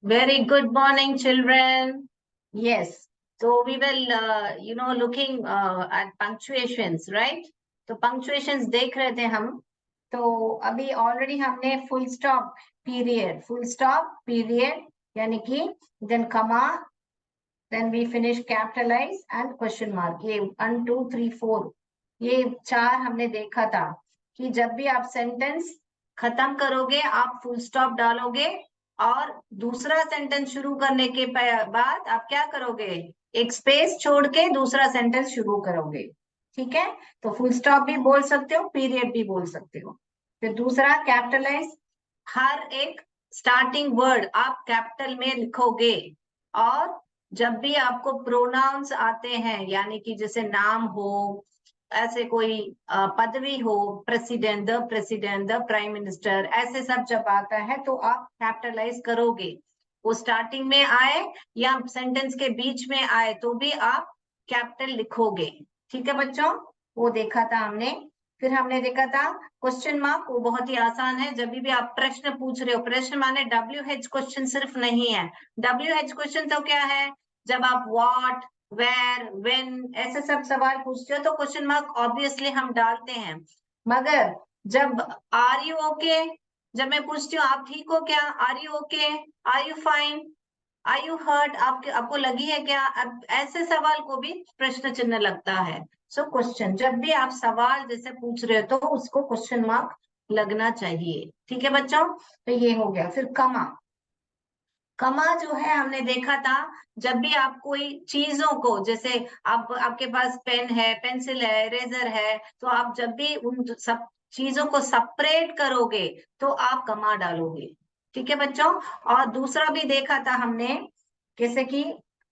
Very good morning, children. Yes. So we will, looking at punctuations, right? तो punctuations देख रहे थे हम. तो अभी ऑलरेडी हमने फुल स्टॉप पीरियड यानी कि then comma, then we finish capitalize and question mark. ये 1 2 3 4 ये 4 हमने देखा था कि जब भी आप सेंटेंस खत्म करोगे आप फुल स्टॉप डालोगे और दूसरा सेंटेंस शुरू करने के बाद आप क्या करोगे, एक स्पेस छोड़ के दूसरा सेंटेंस शुरू करोगे. ठीक है, तो फुल स्टॉप भी बोल सकते हो, पीरियड भी बोल सकते हो. फिर दूसरा कैपिटलाइज, हर एक स्टार्टिंग वर्ड आप कैपिटल में लिखोगे. और जब भी आपको प्रोनाउंस आते हैं यानी कि जैसे नाम हो, ऐसे कोई पदवी हो, प्रेसिडेंट द प्राइम मिनिस्टर, ऐसे सब जब आता है तो आप कैपिटलाइज करोगे. वो स्टार्टिंग में आए या सेंटेंस के बीच में आए तो भी आप कैपिटल लिखोगे. ठीक है बच्चों, वो देखा था हमने. फिर हमने देखा था क्वेश्चन मार्क, वो बहुत ही आसान है. जब भी आप प्रश्न पूछ रहे हो, प्रश्न माने WH क्वेश्चन सिर्फ नहीं है. WH क्वेश्चन तो क्या है, जब आप व्हाट, वेर, व्हेन ऐसे सब सवाल पूछते हो तो क्वेश्चन मार्क ऑब्वियसली हम डालते हैं. मगर जब आर यू ओके, जब मैं पूछती हूँ आप ठीक हो क्या, are you okay, are you fine, are you hurt, आपको लगी है क्या, अब ऐसे सवाल को भी प्रश्न चिन्ह लगता है. सो क्वेश्चन, जब भी आप सवाल जैसे पूछ रहे हो तो उसको क्वेश्चन मार्क लगना चाहिए. ठीक है बच्चों, तो ये हो गया. फिर कमा, कमा जो है हमने देखा था, जब भी आप कोई चीजों को, जैसे आप आपके पास पेन है, पेंसिल है, इरेजर है, तो आप जब भी उन सब चीजों को सेपरेट करोगे तो आप कमा डालोगे. ठीक है बच्चों. और दूसरा भी देखा था हमने, जैसे कि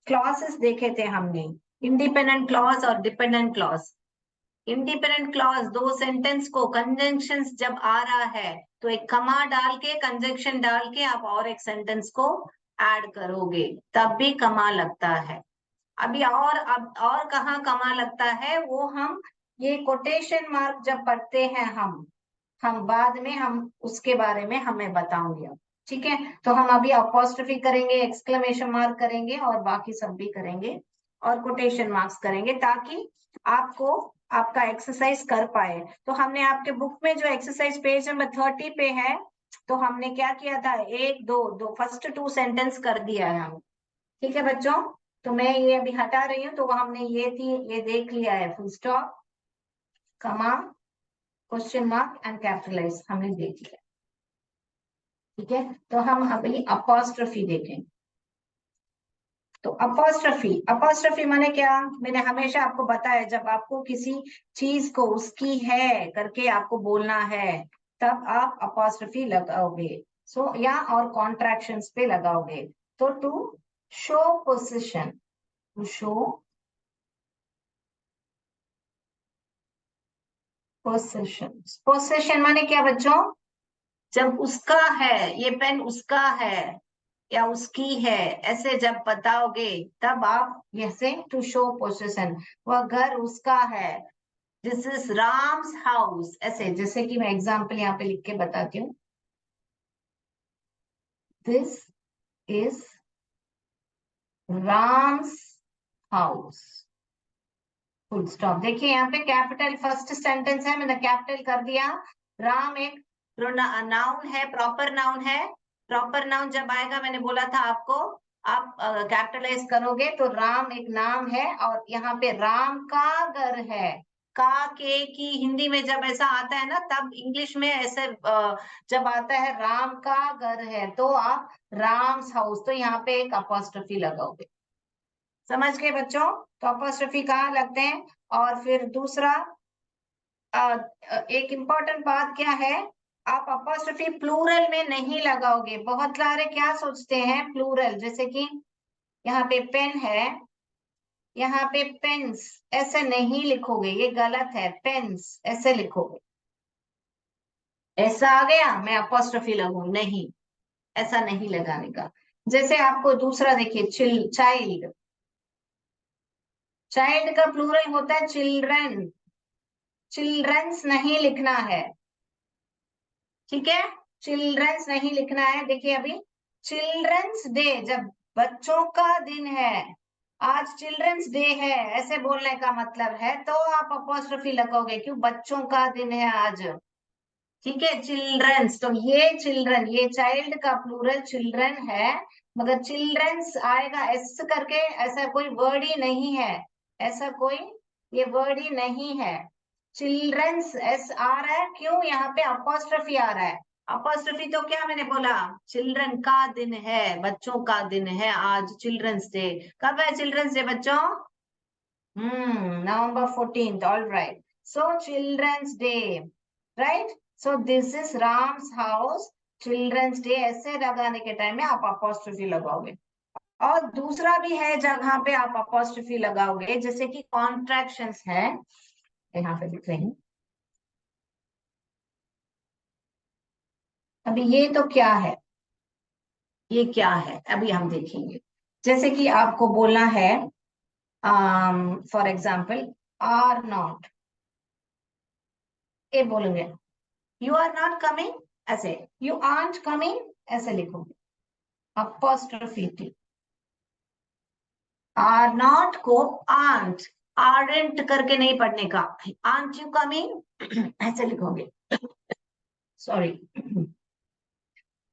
क्लॉसेस देखे थे हमने, इंडिपेंडेंट क्लॉज और डिपेंडेंट क्लॉज. इंडिपेंडेंट क्लॉज, दो सेंटेंस को कंजंक्शन जब आ रहा है तो एक कमा डाल के, कंजंक्शन डाल के आप और एक सेंटेंस को ऐड करोगे, तब भी कमा लगता है. अभी अब और कहाँ कमा लगता है वो हम, ये कोटेशन मार्क जब पढ़ते हैं हम बाद में हम उसके बारे में हमें बताऊंगी अब. ठीक है, तो हम अभी अपोस्ट्रोफी करेंगे, एक्सक्लेमेशन मार्क करेंगे और बाकी सब भी करेंगे और कोटेशन मार्क्स करेंगे ताकि आपको आपका एक्सरसाइज कर पाए. तो हमने आपके बुक में जो एक्सरसाइज पेज नंबर 30 पे है, तो हमने क्या किया था, एक दो दो फर्स्ट 2 सेंटेंस कर दिया है हम. ठीक है बच्चों, तो मैं ये अभी हटा रही हूँ. तो हमने ये देख लिया है, फुल स्टॉप, कमा, क्वेश्चन मार्क एंड कैपिटलाइज हमने देख लिया. ठीक है, तो हम अभी अपॉस्ट्रोफी देखें. तो अपॉस्ट्रोफी माने क्या, मैंने हमेशा आपको बताया, जब आपको किसी चीज को उसकी है करके आपको बोलना है तब आप अपॉस्ट्रोफी लगाओगे. सो या और कॉन्ट्रैक्शंस पे लगाओगे. तो to show position, to show position. Position माने क्या बच्चों, जब उसका है, ये पेन उसका है या उसकी है, ऐसे जब बताओगे तब आप ऐसे टू शो पोसेशन, वह घर उसका है, दिस इज राम्स हाउस, ऐसे. जैसे कि मैं एग्जांपल यहाँ पे लिख के बताती हूँ, this is Ram's house, full stop. देखिए यहाँ पे कैपिटल फर्स्ट सेंटेंस है, मैंने कैपिटल कर दिया. राम एक नाउन है, प्रॉपर नाउन है. प्रॉपर नाउन जब आएगा, मैंने बोला था आपको, आप कैपिटलाइज करोगे तो राम एक नाम है और यहाँ पे राम का घर है. का के की हिंदी में जब ऐसा आता है ना, तब इंग्लिश में ऐसे जब आता है राम का घर है तो आप राम्स हाउस, तो यहाँ पे एक अपॉस्ट्रोफी लगाओगे. समझ गए बच्चों, तो अपॉस्ट्रोफी कहाँ लगते हैं. और फिर दूसरा एक इम्पॉर्टेंट बात क्या है, आप अपॉस्ट्रोफी प्लूरल में नहीं लगाओगे. बहुत सारे क्या सोचते हैं, प्लूरल, जैसे कि यहाँ पे पेन है, यहाँ पे पेन्स, ऐसे नहीं लिखोगे, ये गलत है. पेन्स ऐसे लिखोगे, ऐसा आ गया मैं अपॉस्ट्रोफी लगू, नहीं, ऐसा नहीं लगाने का. जैसे आपको दूसरा देखिए, चाइल्ड, चाइल्ड का प्लूरल होता है चिल्ड्रन, चिल्ड्रंस नहीं लिखना है. ठीक है, चिल्ड्रंस नहीं लिखना है. देखिए अभी चिल्ड्रंस डे, जब बच्चों का दिन है, आज चिल्ड्रंस डे है, ऐसे बोलने का मतलब है, तो आप अपोस्ट्रोफी लगाओगे, क्यों, बच्चों का दिन है आज। ठीक है, चिल्ड्रंस, तो ये चिल्ड्रन, ये चाइल्ड का प्लूरल चिल्ड्रन है, मगर चिल्ड्रंस आएगा एस करके, ऐसा कोई वर्ड ही नहीं है, ऐसा कोई ये वर्ड ही नहीं है। चिल्ड्रंस एस आ रहा है, क्यों, यहाँ पे अपोस्ट्रोफी आ रहा है। अपोस्ट्रोफी तो क्या मैंने बोला, चिल्ड्रन का दिन है, बच्चों का दिन है आज, चिल्ड्रंस डे। कब है चिल्ड्रंस डे बच्चों? November 14th, all right. So children's day, right? So this is Ram's house, children's day, ऐसे लगाने के टाइम में आप apostrophe लगाओगे। और दूसरा भी है जहां पे आप apostrophe लगाओगे, जैसे कि contractions है, यहाँ पे लिख रही हूँ। अभी ये तो क्या है, ये क्या है, अभी हम देखेंगे। जैसे कि आपको बोलना है, फॉर एग्जाम्पल, आर नॉट, ये बोलेंगे, यू आर नॉट कमिंग, ऐसे, यू आर्ट कमिंग, ऐसे लिखोगे, अपोस्ट्रोफी टी। आर नॉट को आंट, आर्डेंट करके नहीं पढ़ने का, आंट यू कमिंग, ऐसे लिखोगे। सॉरी,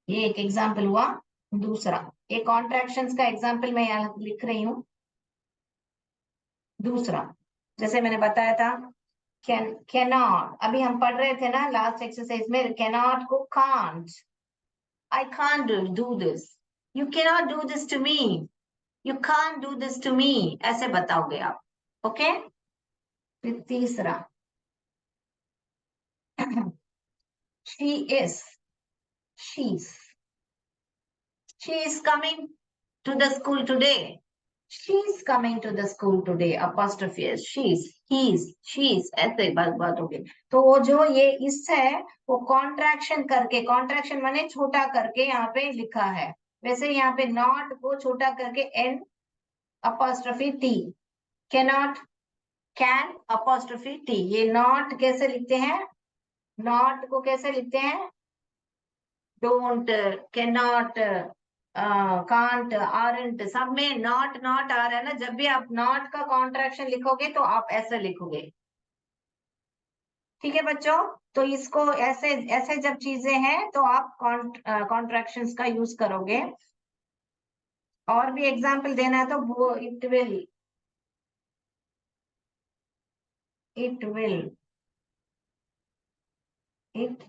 ये एक एग्जाम्पल हुआ। दूसरा, एक कॉन्ट्रैक्शंस का एग्जाम्पल मैं यहाँ लिख रही हूँ। दूसरा, जैसे मैंने बताया था, कैन नॉट, अभी हम पढ़ रहे थे ना लास्ट एक्सरसाइज में, कैन नॉट को can't, I can't do this, you can not do this to me, you can't do this to me, ऐसे बताओगे आप। ओके, फिर तीसरा, she is, she's, she is coming to the school today, she is coming to the school today, apostrophe is she's, he's, she's, ऐसे बात होगी। तो वो जो ये इस है, वो कॉन्ट्रैक्शन करके, कॉन्ट्रैक्शन माने छोटा करके यहाँ पे लिखा है, वैसे यहाँ पे नॉट को छोटा करके n apostrophe t, cannot, can apostrophe t, ये नॉट कैसे लिखते हैं, नॉट को कैसे लिखते हैं, don't, can not, can't, aren't, सब में नॉट नॉट आ रहा है ना, जब भी आप नॉट का कॉन्ट्रैक्शन लिखोगे तो आप ऐसे लिखोगे। ठीक है बच्चों, तो इसको ऐसे ऐसे जब चीजें हैं तो आप कॉन्ट्रैक्शंस का यूज करोगे। और भी एग्जांपल देना है तो वो it will, it will, it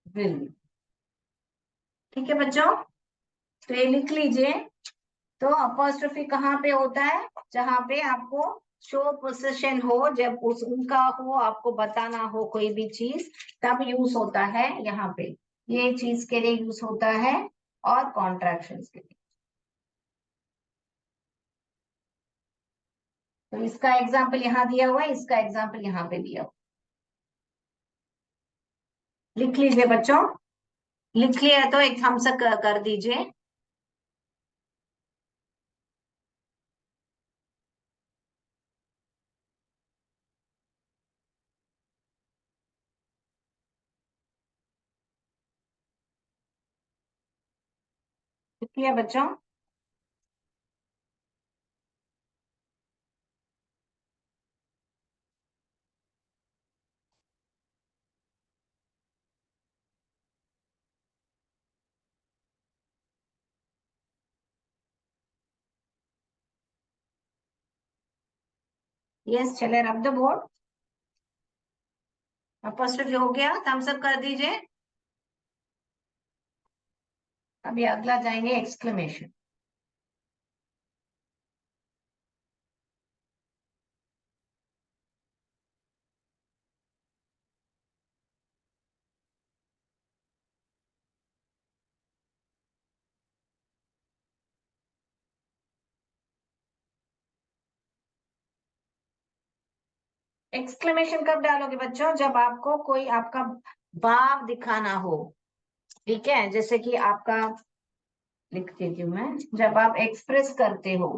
will. ठीक है बच्चों, तो ये लिख लीजिए। तो अपॉस्ट्रोफी कहाँ पे होता है, जहां पे आपको शो पोसेशन हो, जब उस उनका हो, आपको बताना हो कोई भी चीज, तब यूज होता है यहाँ पे, ये चीज के लिए यूज होता है, और कॉन्ट्रैक्शंस के लिए। तो इसका एग्जाम्पल यहाँ दिया हुआ है, इसका एग्जाम्पल यहाँ पे दिया हुआ, लिख लीजिए बच्चों। लिख लिया है तो एक थम्स अप कर दीजिए। लिख लिया बच्चों? यस, चले रब द बोर्ड, अपॉस्ट्रोफी हो गया, थम्स अप कर दीजिए। अभी अगला जाएंगे एक्सक्लेमेशन। एक्सक्लेमेशन कब डालोगे बच्चों, जब आपको कोई आपका भाव दिखाना हो। ठीक है, जैसे कि आपका, लिख देती हूँ मैं, जब आप एक्सप्रेस करते हो,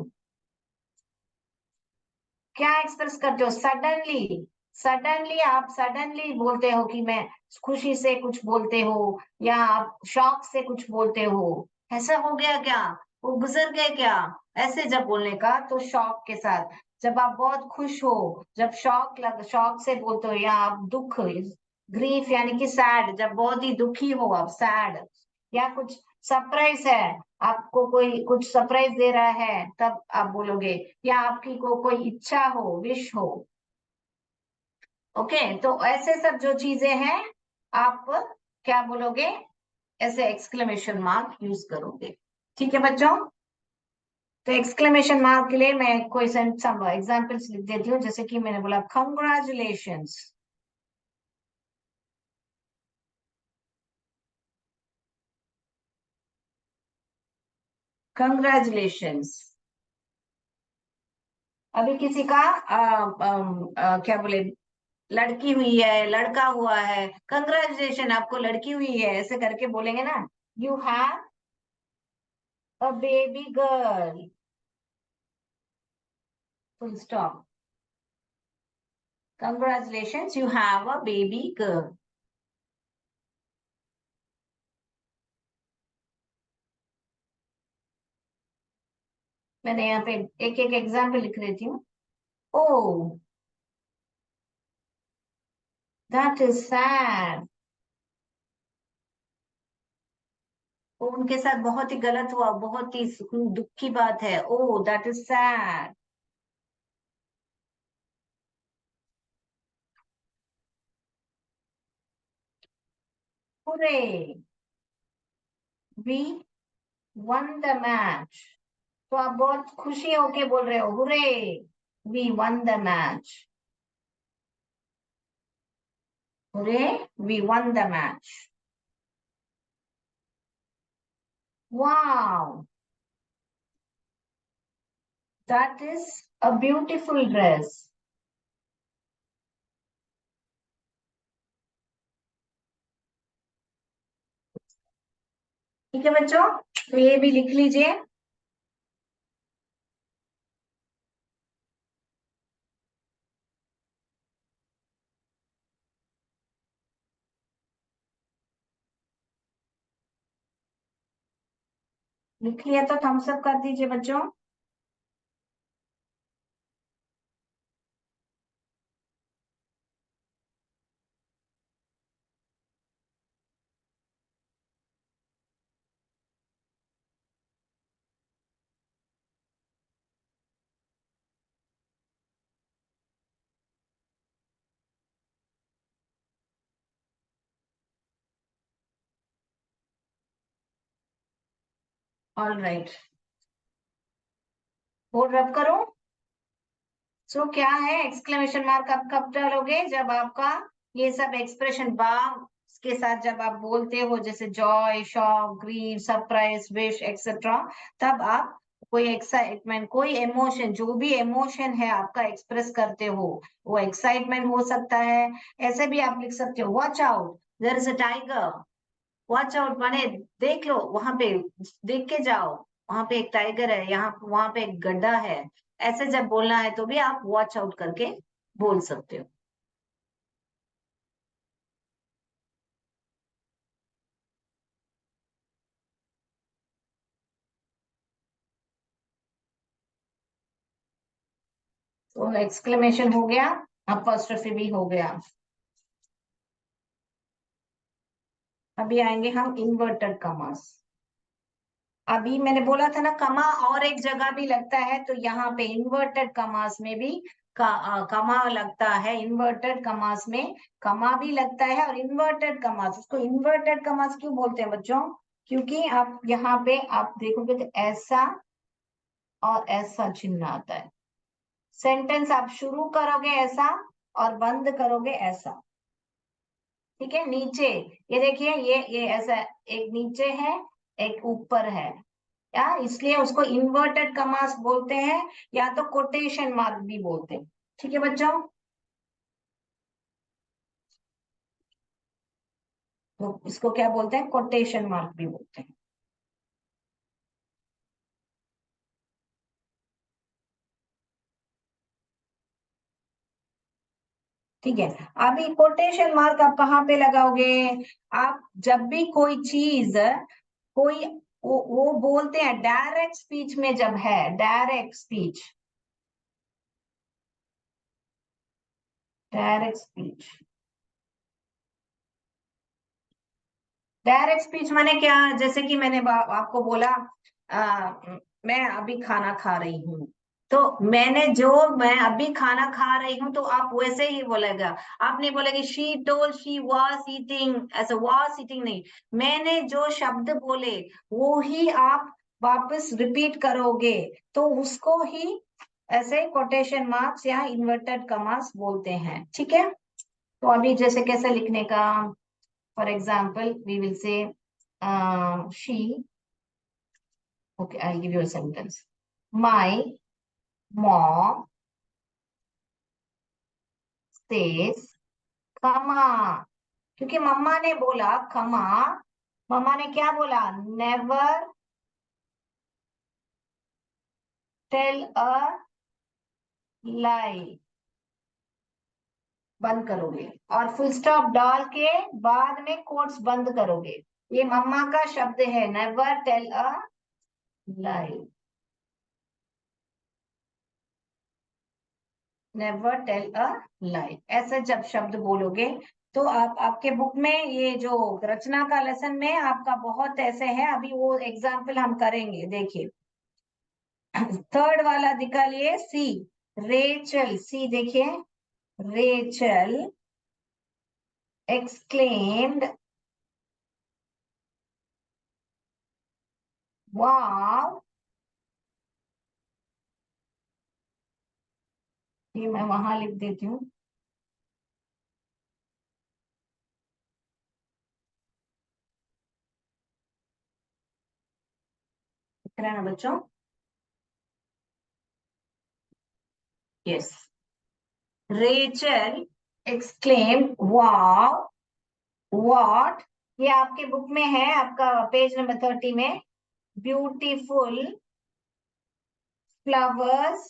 क्या एक्सप्रेस करते हो, सडनली, सडनली आप सडनली बोलते हो कि मैं खुशी से कुछ बोलते हो, या आप शौक से कुछ बोलते हो, ऐसा हो गया क्या, वो गुजर गए क्या, ऐसे जब बोलने का तो शौक के साथ। जब आप बहुत खुश हो, जब शौक से बोलते हो, या आप दुख, ग्रीफ यानी कि सैड, जब बहुत ही दुखी हो आप सैड, या कुछ सरप्राइज है, आपको कोई कुछ सरप्राइज दे रहा है तब आप बोलोगे, या आपकी कोई इच्छा हो, विश हो। ओके, तो ऐसे सब जो चीजें हैं, आप क्या बोलोगे, ऐसे एक्सक्लेमेशन मार्क यूज करोगे। ठीक है बच्चों, तो एक्सक्लेमेशन मार्क के लिए मैं कोई सम एग्जांपल्स लिख देती हूँ, जैसे कि मैंने बोला कंग्रेचुलेशंस, कंग्रेचुलेशंस। अभी किसी का क्या बोले, लड़की हुई है, लड़का हुआ है, कंग्रेचुलेशन आपको लड़की हुई है, ऐसे करके बोलेंगे ना, you have a baby girl, full stop, congratulations you have a baby girl। मैंने यहाँ पे एक एक एग्जाम्पल लिख देती हूँ। ओ दैट इज सैड, उनके साथ बहुत ही गलत हुआ, बहुत ही दुख की बात है, oh that is sad. Hurray, we won the match, तो आप बहुत खुशी होके बोल रहे हो, hurray we won the match, hurray we won the match. Wow that is a beautiful dress. ठीक है बच्चों, तो ये भी लिख लीजिए। लिख लिया तो थम्स अप कर दीजिए बच्चों। ऑल राइट, बोर्ड रब करो। सो क्या है, एक्सक्लेमेशन मार्क आप कब डालोगे, जब आपका ये सब एक्सप्रेशन बा के साथ जब आप बोलते हो, जैसे joy, shock, grieve, surprise, wish etcetera, तब आप कोई एक्साइटमेंट, कोई इमोशन, जो भी इमोशन है आपका एक्सप्रेस करते हो, वो एक्साइटमेंट हो सकता है। ऐसे भी आप लिख सकते हो, watch out there is a tiger, watch out माने देख लो, वहां पे देख के जाओ, वहां पे एक टाइगर है, यहाँ वहां पे एक गड्ढा है। ऐसे जब बोलना है तो भी आप वॉच आउट करके बोल सकते हो। तो एक्सक्लेमेशन हो गया, अपॉस्ट्रोफी भी हो गया। अभी आएंगे हम इन्वर्टेड कमास। अभी मैंने बोला था ना, कमा और एक जगह भी लगता है, तो यहाँ पे इन्वर्टेड कमास में भी कमा लगता है, इन्वर्टेड कमास में कमा भी लगता है, और इन्वर्टेड कमास, उसको इन्वर्टेड कमास क्यों बोलते हैं बच्चों, क्योंकि आप यहाँ पे आप देखोगे तो ऐसा और ऐसा चिन्ह आता है। सेंटेंस आप शुरू करोगे ऐसा और बंद करोगे ऐसा। ठीक है, नीचे ये देखिए, ये ऐसा, एक नीचे है, एक ऊपर है, या इसलिए उसको इन्वर्टेड कमास बोलते हैं, या तो कोटेशन मार्क भी बोलते हैं। ठीक है बच्चों, तो इसको क्या बोलते हैं, कोटेशन मार्क भी बोलते हैं। ठीक है। अभी कोटेशन मार्क आप कहाँ पे लगाओगे? आप जब भी कोई चीज, कोई वो बोलते हैं डायरेक्ट स्पीच में, जब है direct speech, direct speech, direct speech माने क्या? जैसे कि मैंने आपको बोला, मैं अभी खाना खा रही हूँ, तो मैं अभी खाना खा रही हूँ, तो आप वैसे ही बोलेगा। आप नहीं बोलेगी she told she was eating, ऐसा वाज ईटिंग नहीं। मैंने जो शब्द बोले वो ही आप वापस रिपीट करोगे, तो उसको ही ऐसे कोटेशन मार्क्स या इन्वर्टेड कमास बोलते हैं। ठीक है। तो अभी जैसे कैसे लिखने का? For example, we will say, she, okay, I'll give you a sentence. My mom says, कमा, क्योंकि मम्मा ने बोला कमा, मम्मा ने क्या बोला? नेवर टेल अ लाई। बंद करोगे और फुल स्टॉप डाल के बाद में कोट्स बंद करोगे। ये मम्मा का शब्द है, never tell a lie, never tell a lie. ऐसे जब शब्द बोलोगे तो आप, आपके बुक में ये जो रचना का लेसन में आपका बहुत ऐसे है, अभी वो एग्जाम्पल हम करेंगे। देखिए थर्ड वाला निकालिए, सी, रेचल, सी देखिए, रेचल एक्सक्लेम्ड, वाव, ये मैं वहां लिख देती हूँ। दिख रहा है ना बच्चों? Yes, Rachel exclaimed wow, what, ये आपके बुक में है, आपका पेज नंबर 30 में। Beautiful flowers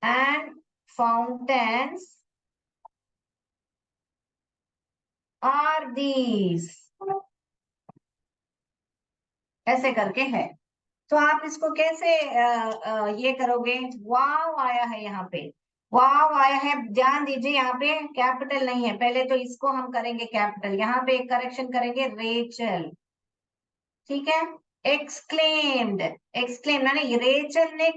and fountains are these, ऐसे करके है। तो आप इसको कैसे ये करोगे? वाव आया है यहाँ पे, वाव आया है, ध्यान दीजिए यहाँ पे कैपिटल नहीं है। पहले तो इसको हम करेंगे कैपिटल, यहाँ पे एक करेक्शन करेंगे, रेचल। ठीक है। एक्सक्लेम्ड, एक्सक्लेम ना, रेचल ने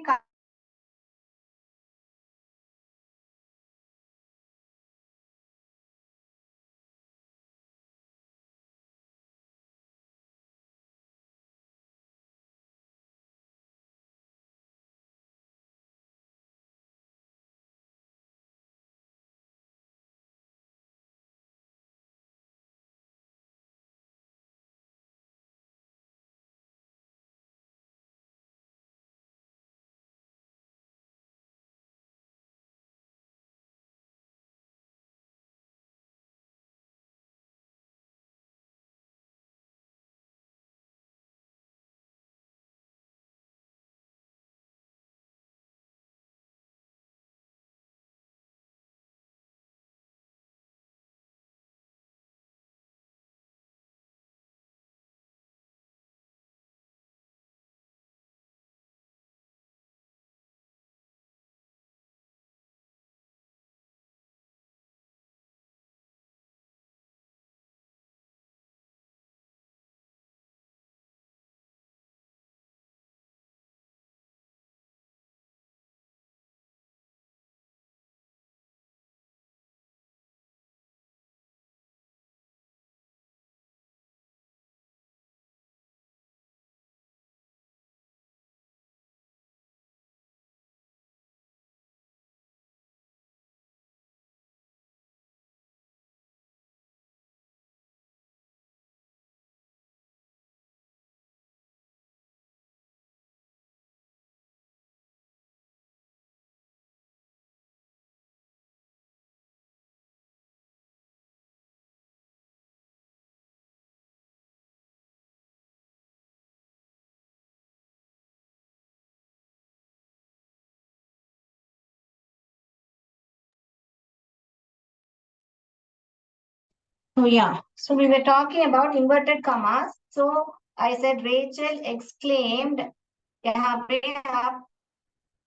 So yeah, so we were talking about inverted commas. So I said Rachel exclaimed. यहाँ पे आप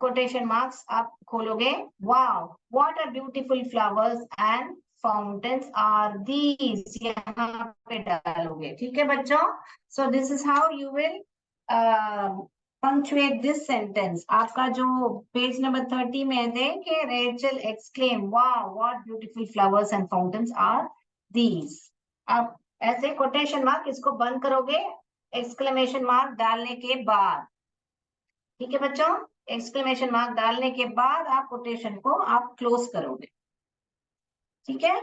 कोटेशन मार्क्स आप खोलोगे, wow what are beautiful flowers and fountains are these, यहाँ पे डालोगे, ठीक है बच्चों. So this is how you will punctuate this sentence. आपका जो पेज नंबर 30 में थे कि Rachel exclaim wow what beautiful flowers and fountains are these. आप ऐसे कोटेशन मार्क इसको बंद करोगे एक्सक्लेमेशन मार्क डालने के बाद, ठीक है बच्चों. एक्सक्लेमेशन मार्क डालने के बाद आप कोटेशन को आप क्लोज करोगे, ठीक है.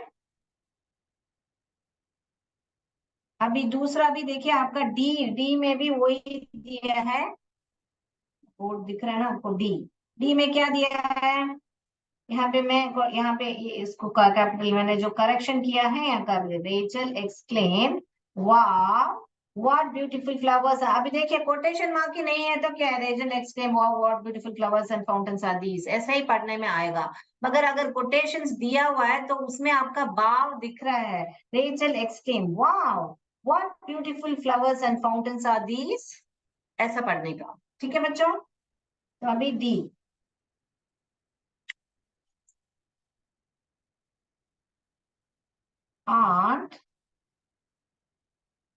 अभी दूसरा भी देखिए आपका डी, डी में भी वही दिया है, बोर्ड दिख रहा है ना आपको. डी, डी में क्या दिया है, यहाँ पे मैं यहाँ पे इसको कैपिटल मैंने जो करेक्शन किया है यहाँ कर दे, रेचल एक्सक्लेम वाह व्हाट ब्यूटीफुल फ्लावर्स. अभी देखिए कोटेशन मार्क ही नहीं है तो क्या है, रेचल एक्सक्लेम वाह what beautiful flowers and fountains are these, ऐसा ही पढ़ने में आएगा. मगर अगर कोटेशंस दिया हुआ है तो उसमें आपका भाव दिख रहा है, रेचल एक्सक्लेम वाह what beautiful flowers and fountains are these, ऐसा पढ़ने का, ठीक है बच्चों. तो अभी डी, aunt,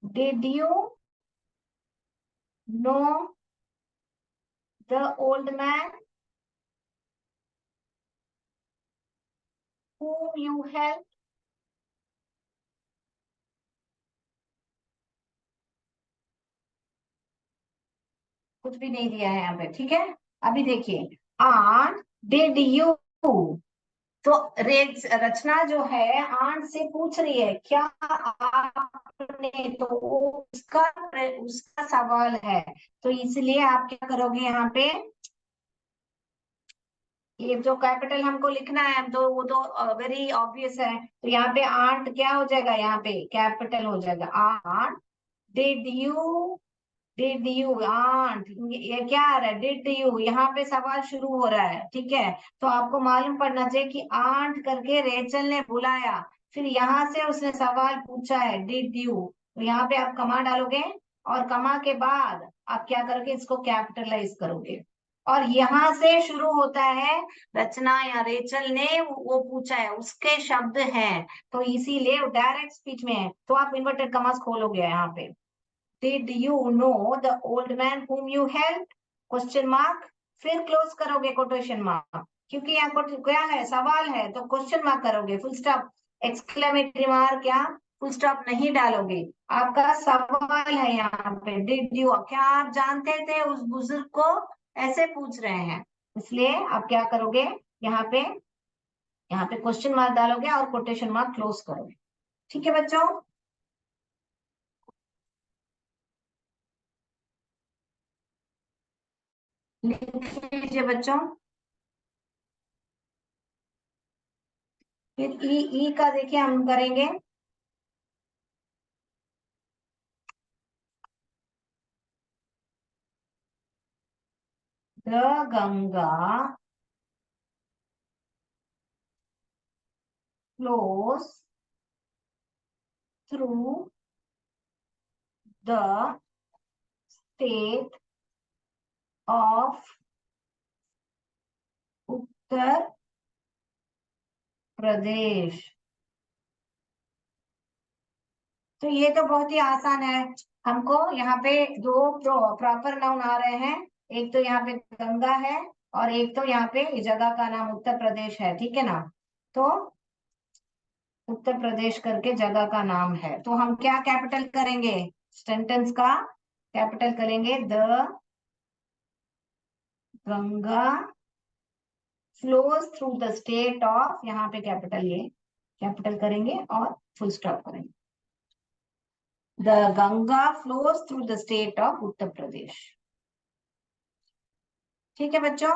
did you know the old man whom you helped? कुछ भी नहीं दिया है यहाँ पे, ठीक है. अभी देखिए aunt did you, तो रचना जो है आंट से पूछ रही है क्या आपने, तो उसका उसका सवाल है, तो इसलिए आप क्या करोगे यहाँ पे, ये जो कैपिटल हमको लिखना है तो वो तो वेरी ऑब्वियस है, तो यहाँ पे आंट क्या हो जाएगा, यहाँ पे कैपिटल हो जाएगा. Aunt did you, did you aunt, ये क्या आ रहा है, डिड यू, यहाँ पे सवाल शुरू हो रहा है, ठीक है. तो आपको मालूम पड़ना चाहिए कि आंट करके रेचल ने बुलाया, फिर यहाँ से उसने सवाल पूछा है डिड यू, तो यहाँ पे आप कमा डालोगे और कमा के बाद आप क्या करोगे, इसको कैपिटलाइज करोगे. और यहाँ से शुरू होता है रचना या रेचल ने वो पूछा है उसके शब्द हैं, तो इसीलिए डायरेक्ट स्पीच में है, तो आप इन्वर्टेड कमास खोलोगे यहाँ पे. Did you know the old man whom you helped? Question mark, फिर क्लोज करोगे कोटेशन मार्क, क्योंकि यहाँ क्या है, सवाल है, तो क्वेश्चन मार्क करोगे, फुल स्टॉप, एक्सक्लेमेटरी मार्क या फुल स्टॉप नहीं डालोगे. आपका सवाल है यहाँ पे, डिड यू, क्या आप जानते थे उस बुजुर्ग को, ऐसे पूछ रहे हैं, इसलिए आप क्या करोगे यहाँ पे क्वेश्चन मार्क डालोगे और कोटेशन मार्क क्लोज करोगे, ठीक है बच्चों. लिख लीजिए बच्चों. फिर ई, ई का देखिए हम करेंगे, the Ganga flows through the state of Uttar Pradesh. तो ये तो बहुत ही आसान है. हमको यहाँ पे दो प्रॉपर नाउन आ रहे हैं, एक तो यहाँ पे गंगा है और एक तो यहाँ पे इस जगह का नाम उत्तर प्रदेश है, ठीक है ना. तो उत्तर प्रदेश करके जगह का नाम है, तो हम क्या कैपिटल करेंगे, सेंटेंस का कैपिटल करेंगे, the Ganga flows through the state of, यहाँ पे कैपिटल, ये कैपिटल करेंगे और फुल स्टॉप करेंगे, the Ganga flows through the state of Uttar Pradesh, ठीक है बच्चों.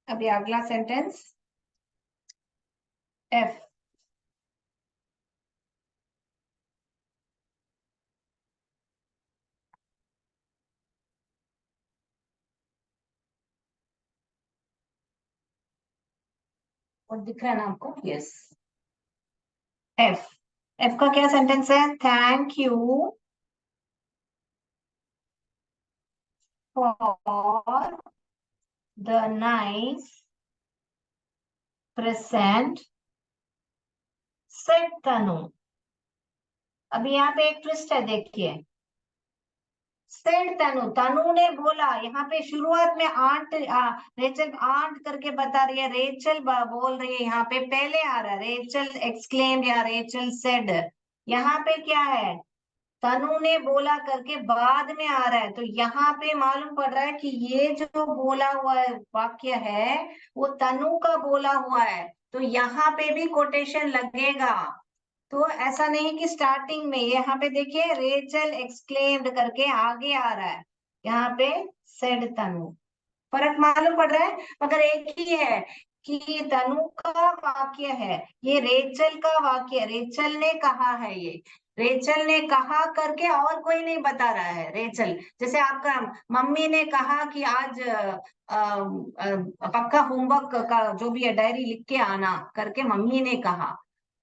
अभी अगला सेंटेंस एफ, और दिख रहा है ना आपको? यस। एफ, एफ का क्या सेंटेंस है? Thank you for the nice present said Tanu. अभी यहाँ पे एक ट्विस्ट है, देखिए। सेड तनु, तनु ने बोला। यहाँ पे शुरुआत में आंट रेचल आंट करके बता रही है, रेचल बोल रही है। यहाँ पे पहले आ रहा है रेचल एक्सक्लेम्ड या रेचल सेड। यहाँ पे क्या है? तनु ने बोला करके बाद में आ रहा है। तो यहाँ पे मालूम पड़ रहा है कि ये जो बोला हुआ है वाक्य है वो तनु का बोला हुआ है। तो यहाँ पे भी कोटेशन लगेगा। तो ऐसा नहीं कि स्टार्टिंग में, यहाँ पे देखिए रेचल एक्सक्लेम्ड करके आगे आ रहा है, यहाँ पे सेड तनु। फर्क मालूम पड़ रहा है, मगर एक ही है कि तनु का वाक्य है, ये रेचल का वाक्य, रेचल ने कहा है। ये रेचल ने कहा करके और कोई नहीं बता रहा है। रेचल, जैसे आपका मम्मी ने कहा कि आज पक्का होमवर्क का जो भी है डायरी लिख के आना करके मम्मी ने कहा।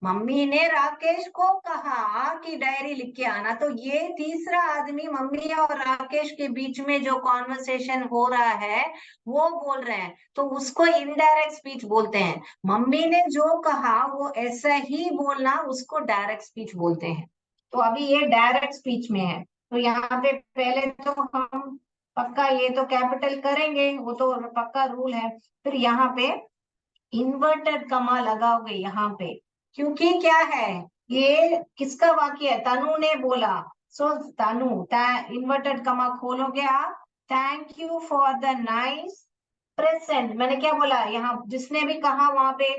मम्मी ने राकेश को कहा कि डायरी लिख के आना। तो ये तीसरा आदमी मम्मी और राकेश के बीच में जो कॉन्वर्सेशन हो रहा है वो बोल रहे हैं, तो उसको इनडायरेक्ट स्पीच बोलते हैं। मम्मी ने जो कहा वो ऐसा ही बोलना, उसको डायरेक्ट स्पीच बोलते हैं। तो अभी ये डायरेक्ट स्पीच में है। तो यहाँ पे पहले तो हम पक्का ये तो कैपिटल करेंगे, वो तो पक्का रूल है। फिर यहाँ पे इन्वर्टेड कमा लगाओगे यहाँ पे, क्योंकि क्या है, ये किसका वाक्य है? तनु ने बोला। सो तनु, इन्वर्टेड कमा खोलोगे आप, thank you for the nice present. मैंने क्या बोला? यहाँ जिसने भी कहा वहां पे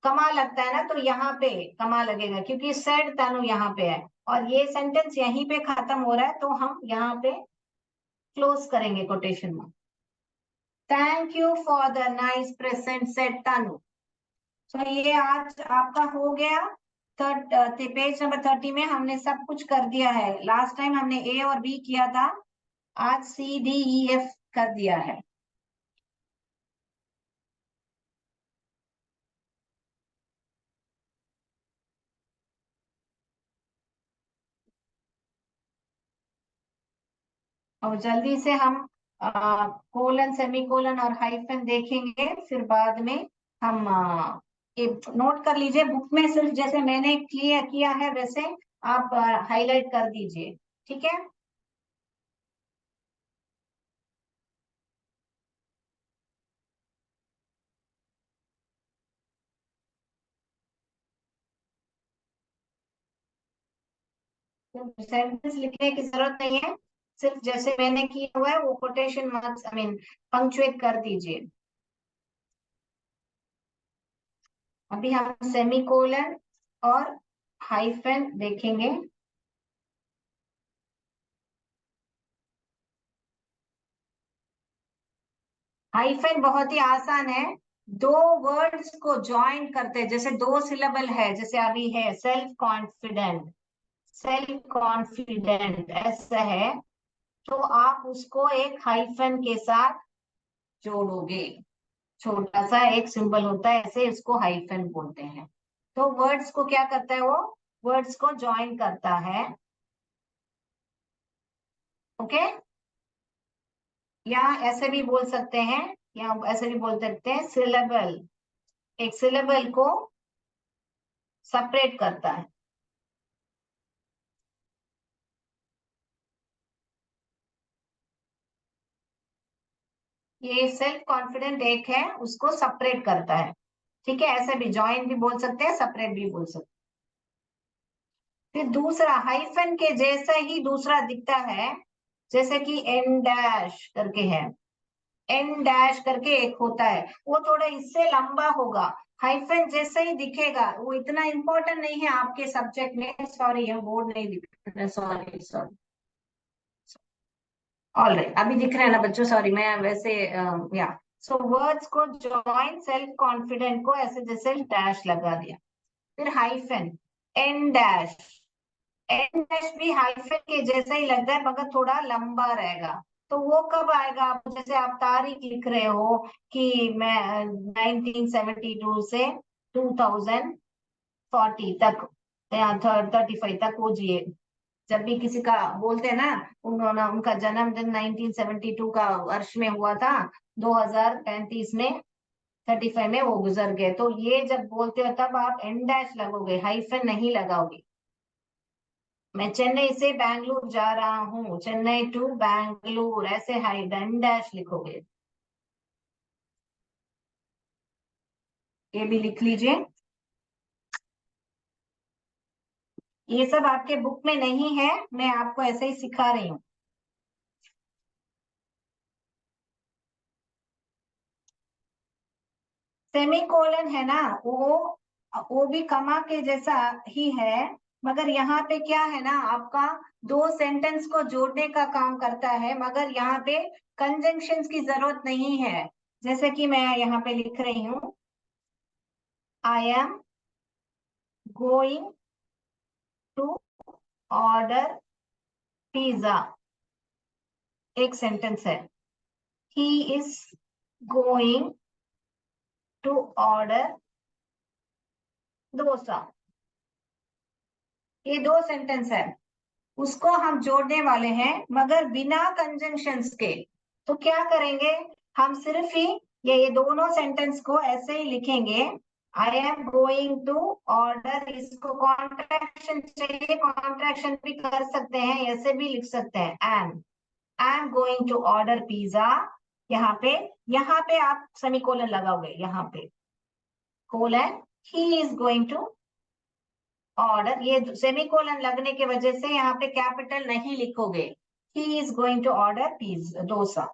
कमा लगता है ना, तो यहाँ पे कमा लगेगा क्योंकि सेड तनु यहाँ पे है और ये सेंटेंस यहीं पे खत्म हो रहा है। तो हम यहाँ पे क्लोज करेंगे कोटेशन में, thank you for the nice present said Tanu. तो ये आज आपका हो गया। पेज नंबर 30 में हमने सब कुछ कर दिया है। लास्ट टाइम हमने ए और बी किया था, आज सी डी ई एफ कर दिया है। और जल्दी से हम कोलन, सेमीकोलन और हाइफन देखेंगे, फिर बाद में हम नोट कर लीजिए बुक में, सिर्फ जैसे मैंने क्लियर किया है वैसे आप हाईलाइट कर दीजिए, ठीक है? तो सेंटेंस लिखने की जरूरत नहीं है, सिर्फ जैसे मैंने किया हुआ है वो quotation marks, I mean punctuate कर दीजिए। अभी हम सेमीकोलन और हाइफन देखेंगे। हाइफन बहुत ही आसान है, दो वर्ड्स को ज्वाइन करते हैं। जैसे दो सिलेबल है, जैसे अभी है सेल्फ कॉन्फिडेंट, सेल्फ कॉन्फिडेंट ऐसा है, तो आप उसको एक हाइफन के साथ जोड़ोगे। छोटा सा एक सिंबल होता है ऐसे, इसको हाइफन बोलते हैं। तो वर्ड्स को क्या करता है वो? वर्ड्स को ज्वाइन करता है। ओके, या ऐसे भी बोल सकते हैं, या ऐसे भी बोल सकते हैं सिलेबल, एक सिलेबल को सेपरेट करता है। ये सेल्फ कॉन्फिडेंट एक है, उसको सेपरेट करता है। ठीक है, ऐसे भी ज्वाइन भी बोल सकते हैं, सेपरेट भी बोल सकते हैं। फिर दूसरा हाइफन के जैसा ही दूसरा दिखता है, जैसे कि एन डैश करके है, एन डैश करके एक होता है, वो थोड़ा इससे लंबा होगा, हाइफन जैसा ही दिखेगा, वो इतना इंपॉर्टेंट नहीं है आपके सब्जेक्ट में। सॉरी, हम बोर्ड नहीं दिख रहा, सॉरी सॉरी। ऑल राइट, अभी दिख रहा है ना बच्चों? सॉरी, मैं वैसे या सो वर्ड्स को जॉइन सेल्फ कॉन्फिडेंट को ऐसे जैसे डैश लगा दिया। फिर hyphen, en dash, en dash भी हाइफन के जैसा ही लगता है मगर थोड़ा लंबा रहेगा। तो वो कब आएगा? आप जैसे आप तारीख लिख रहे हो कि मैं 1972 से 2040 तक या 35 तक वो जिए। जब भी किसी का बोलते हैं ना, उन्होंने उनका जन्मदिन 1972 का वर्ष में हुआ था, 2035 में 35 में वो गुजर गए, तो ये जब बोलते हो तब आप एन डैश लगोगे, हाइफन नहीं लगाओगे। मैं चेन्नई से बैंगलोर जा रहा हूँ, चेन्नई टू बैंगलोर, ऐसे हाई एन डैश लिखोगे। ये भी लिख लीजिए। ये सब आपके बुक में नहीं है, मैं आपको ऐसे ही सिखा रही हूँ। सेमीकोलन है ना, वो भी कमा के जैसा ही है, मगर यहाँ पे क्या है ना, आपका दो सेंटेंस को जोड़ने का काम करता है, मगर यहाँ पे कंजंक्शंस की जरूरत नहीं है। जैसे कि मैं यहाँ पे लिख रही हूँ, I am going to order pizza, एक सेंटेंस है। He is going to order dosa, ये दो सेंटेंस है। उसको हम जोड़ने वाले हैं मगर बिना कंजंक्शंस के। तो क्या करेंगे, हम सिर्फ ही ये दोनों सेंटेंस को ऐसे ही लिखेंगे। I am going to order, इसको कॉन्ट्रैक्शन चाहिए, कॉन्ट्रैक्शन भी कर सकते हैं, ऐसे भी लिख सकते हैं। I am going to order pizza, यहाँ पे आप सेमीकोलन लगाओगे, यहाँ पे colon, he is going to order, ये सेमीकोलन लगने की वजह से यहाँ पे कैपिटल नहीं लिखोगे। He is going to order pizza, dosa.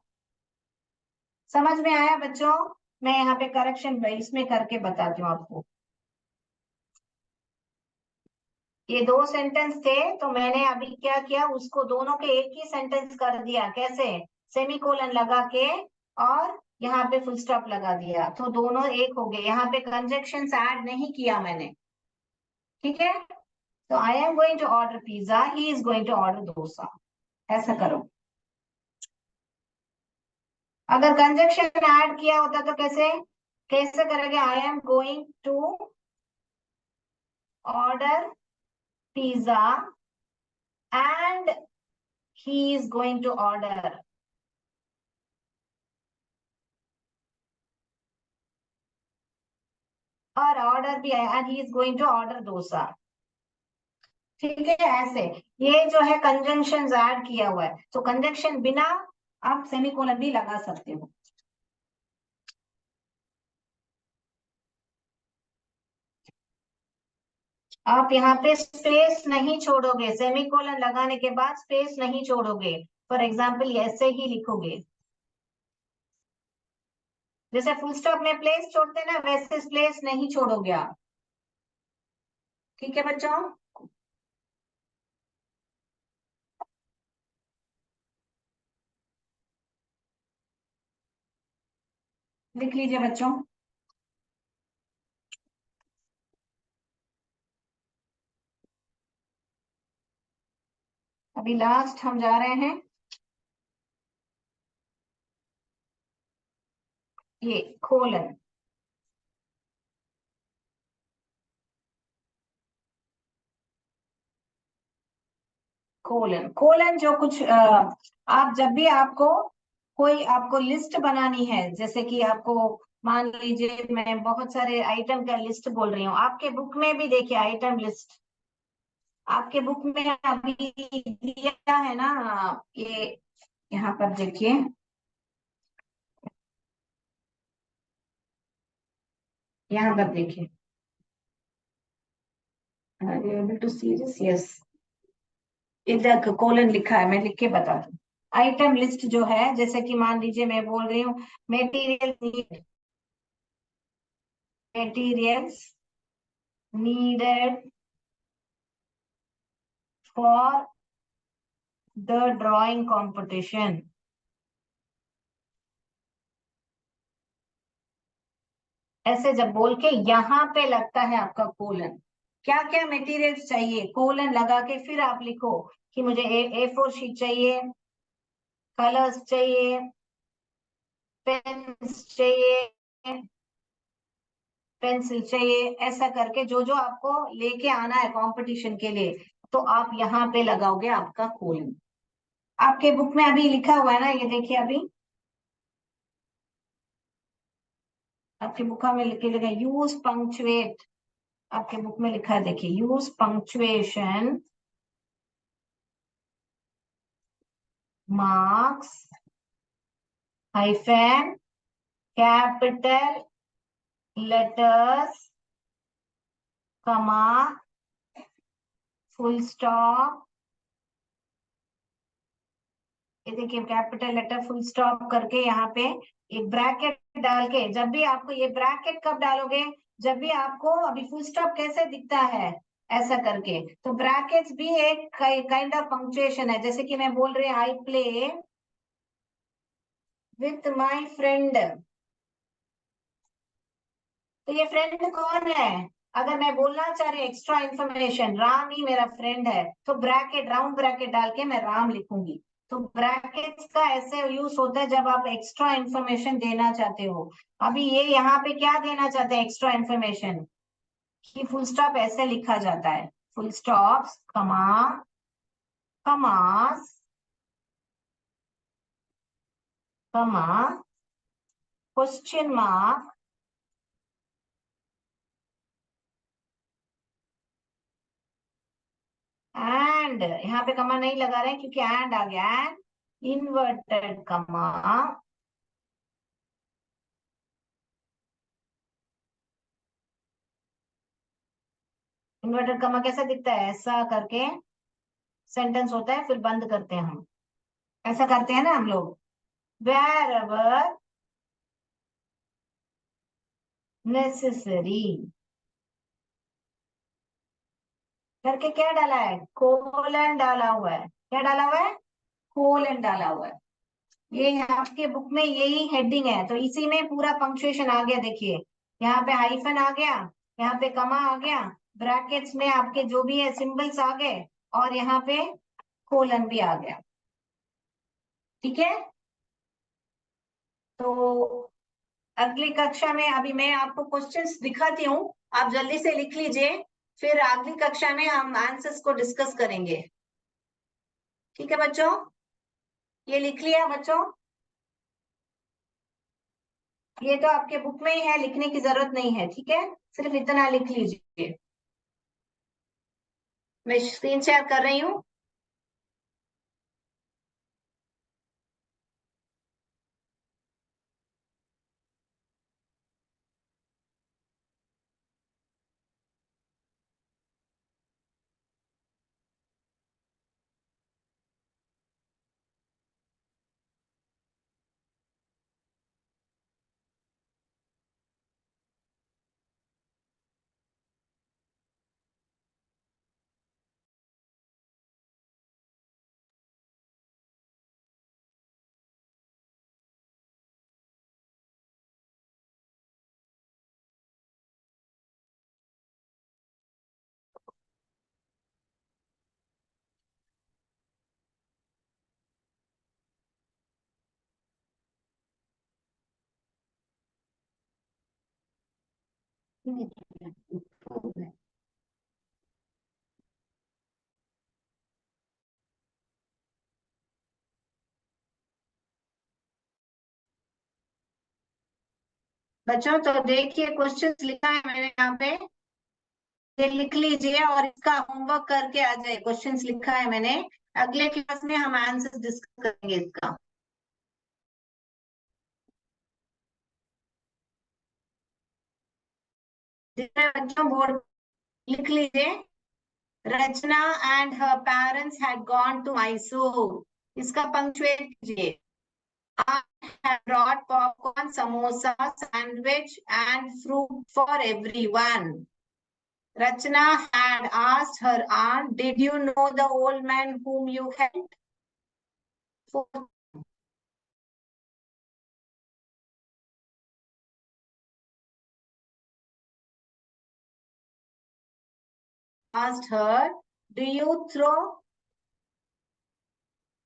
समझ में आया बच्चों? मैं यहाँ पे करेक्शन इसमें करके बताती हूँ आपको। ये दो सेंटेंस थे, तो मैंने अभी क्या किया, उसको दोनों के एक ही सेंटेंस कर दिया। कैसे? सेमीकोलन लगा के और यहाँ पे फुल स्टॉप लगा दिया, तो दोनों एक हो गए। यहाँ पे कंजक्शंस ऐड नहीं किया मैंने। ठीक है, तो I am going to order pizza, he is going to order dosa, ऐसा करो। अगर कंजक्शन ऐड किया होता तो कैसे कैसे करेंगे? I am going to order pizza and he is going to order, और ऑर्डर भी है, and he is going to order dosa. ठीक है, ऐसे ये जो है कंजंक्शन ऐड किया हुआ है, तो कंजंक्शन बिना आप सेमीकोलन भी लगा सकते हो। आप यहाँ पे स्पेस नहीं छोड़ोगे, सेमीकोलन लगाने के बाद स्पेस नहीं छोड़ोगे। फॉर एग्जाम्पल ऐसे ही लिखोगे, जैसे फुल स्टॉप में प्लेस छोड़ते ना, वैसे प्लेस नहीं छोड़ोगे आप। ठीक है बच्चों? लिख लीजिए बच्चों। अभी लास्ट हम जा रहे हैं, ये कोलन। कोलन कोलन जो कुछ आप जब भी आपको कोई आपको लिस्ट बनानी है, जैसे कि आपको मान लीजिए मैं बहुत सारे आइटम का लिस्ट बोल रही हूँ, आपके बुक में भी देखिए आइटम लिस्ट, आपके बुक में अभी दिया है ना, ये यहाँ पर देखिए, यहाँ पर देखिए, able to see this, yes, इधर कोलन लिखा है, मैं लिख के बता दूं। आइटम लिस्ट जो है, जैसे कि मान लीजिए मैं बोल रही हूँ material need, materials needed for the drawing competition, ऐसे जब बोल के यहाँ पे लगता है आपका कोलन। क्या क्या मटेरियल्स चाहिए, कोलन लगा के फिर आप लिखो कि मुझे ए फोर शीट चाहिए, कलर्स चाहिए, पेन्स चाहिए, पेंसिल चाहिए, ऐसा करके जो जो आपको लेके आना है कंपटीशन के लिए, तो आप यहाँ पे लगाओगे आपका कोलन। आपके बुक में अभी लिखा हुआ है ना, ये देखिए अभी आपके बुक में लिखा यूज पंक्चुएट। आपके बुक में लिखा है, देखिए, use punctuation marks hyphen capital letters कमा फुल स्टॉप। ये देखिए कैपिटल लेटर फुल स्टॉप करके यहाँ पे एक ब्रैकेट डाल के, जब भी आपको ये ब्रैकेट कब डालोगे, जब भी आपको अभी फुल स्टॉप कैसे दिखता है ऐसा करके, तो ब्रैकेट्स भी एक काइंड ऑफ पंक्चुएशन है। जैसे कि मैं बोल रही I play with my friend, तो ये फ्रेंड कौन है? अगर मैं बोलना चाह रही एक्स्ट्रा इन्फॉर्मेशन, राम ही मेरा फ्रेंड है, तो ब्रैकेट, राउंड ब्रैकेट डाल के मैं राम लिखूंगी। तो ब्रैकेट्स का ऐसे यूज होता है जब आप एक्स्ट्रा इन्फॉर्मेशन देना चाहते हो। अभी ये यहाँ पे क्या देना चाहते हैं एक्स्ट्रा इन्फॉर्मेशन, कि फुल स्टॉप ऐसे लिखा जाता है, फुल स्टॉप, कमा, कमास, कमा, क्वेश्चन मार्क, एंड, यहाँ पे कमा नहीं लगा रहे हैं क्योंकि एंड आ गया, एंड इन्वर्टेड कमा, इन्वर्टेड कमा कैसा दिखता है, ऐसा करके सेंटेंस होता है, फिर बंद करते हैं हम, ऐसा करते हैं ना हम लोग। वेर एवर नेसेसरी करके क्या डाला है, कोलन डाला हुआ है। क्या डाला हुआ है? कोलन डाला हुआ है। ये आपके बुक में यही हेडिंग है, तो इसी में पूरा पंक्चुएशन आ गया। देखिए यहाँ पे हाइफन आ गया, यहाँ पे कमा आ गया, ब्रैकेट्स में आपके जो भी है सिंबल्स आ गए, और यहाँ पे कोलन भी आ गया। ठीक है, तो अगली कक्षा में अभी मैं आपको क्वेश्चंस दिखाती हूँ, आप जल्दी से लिख लीजिए, फिर अगली कक्षा में हम आंसर्स को डिस्कस करेंगे। ठीक है बच्चों, ये लिख लिया बच्चों? ये तो आपके बुक में ही है, लिखने की जरूरत नहीं है, ठीक है, सिर्फ इतना लिख लीजिए। मैं स्क्रीन शेयर कर रही हूँ। बच्चों तो देखिए क्वेश्चंस लिखा है मैंने यहाँ पे, ये लिख लीजिए और इसका होमवर्क करके आ जाए। क्वेश्चंस लिखा है मैंने, अगले क्लास में हम आंसर डिस्कस करेंगे इसका। जितने बच्चों बोर्ड लिख लीजिए। Rachna and her parents had gone to Mysore, इसका पंक्चुएट कीजिए। I had brought popcorn, samosa, sandwich, and fruit for everyone. Rachna had asked her aunt, "Did you know the old man whom you helped?" Asked her, "Do you throw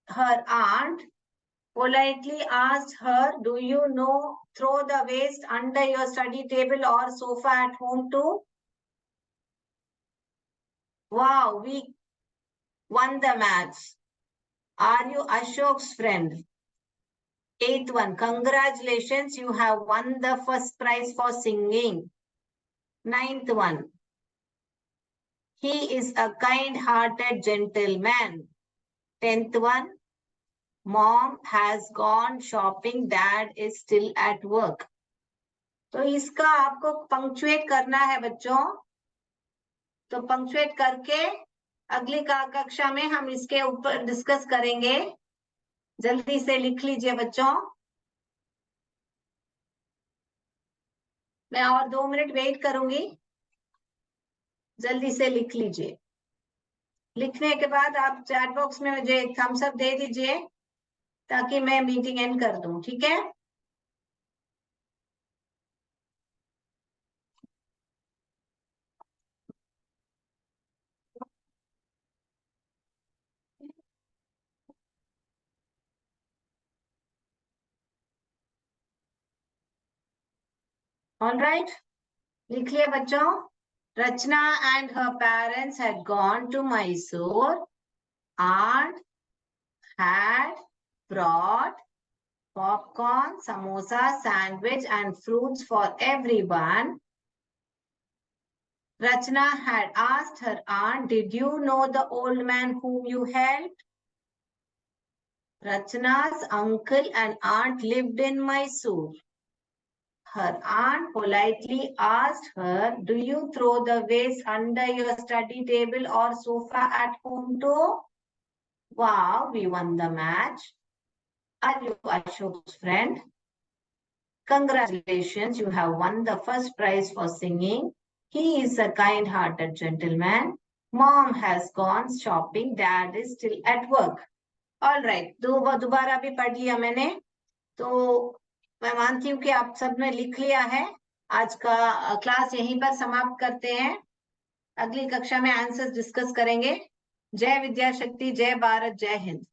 her aunt politely asked her, do you know, throw the waste under your study table or sofa at home too? Wow, we won the match. Are you Ashok's friend? 8th one, congratulations, you have won the first prize for singing. 9th one, he is a kind-hearted gentleman. 10th one, mom has gone shopping, dad is still at work. तो इसका आपको punctuate करना है बच्चों. तो punctuate करके अगली कक्षा में हम इसके ऊपर डिस्कस करेंगे. जल्दी से लिख लीजिए बच्चों. मैं और 2 मिनट वेट करूंगी. जल्दी से लिख लीजिए. लिखने के बाद आप चैट बॉक्स में मुझे एक थम्स अप दे दीजिए ताकि मैं मीटिंग एंड कर दूं. ठीक है. All right. लिख लिया बच्चों. Rachna and her parents had gone to Mysore. Aunt had brought popcorn, samosa, sandwich and fruits for everyone. Rachna had asked her aunt, did you know the old man whom you helped? Rachna's uncle and aunt lived in Mysore. Her aunt politely asked her, do you throw the waste under your study table or sofa at home too? Wow, we won the match. Are you Ashok's friend? Congratulations, you have won the first prize for singing. He is a kind-hearted gentleman. Mom has gone shopping. Dad is still at work. All right, दोबारा भी पढ़ लिया मैंने. तो मैं मानती हूँ कि आप सबने लिख लिया है. आज का क्लास यहीं पर समाप्त करते हैं. अगली कक्षा में आंसर्स डिस्कस करेंगे. जय विद्या शक्ति, जय भारत, जय हिंद.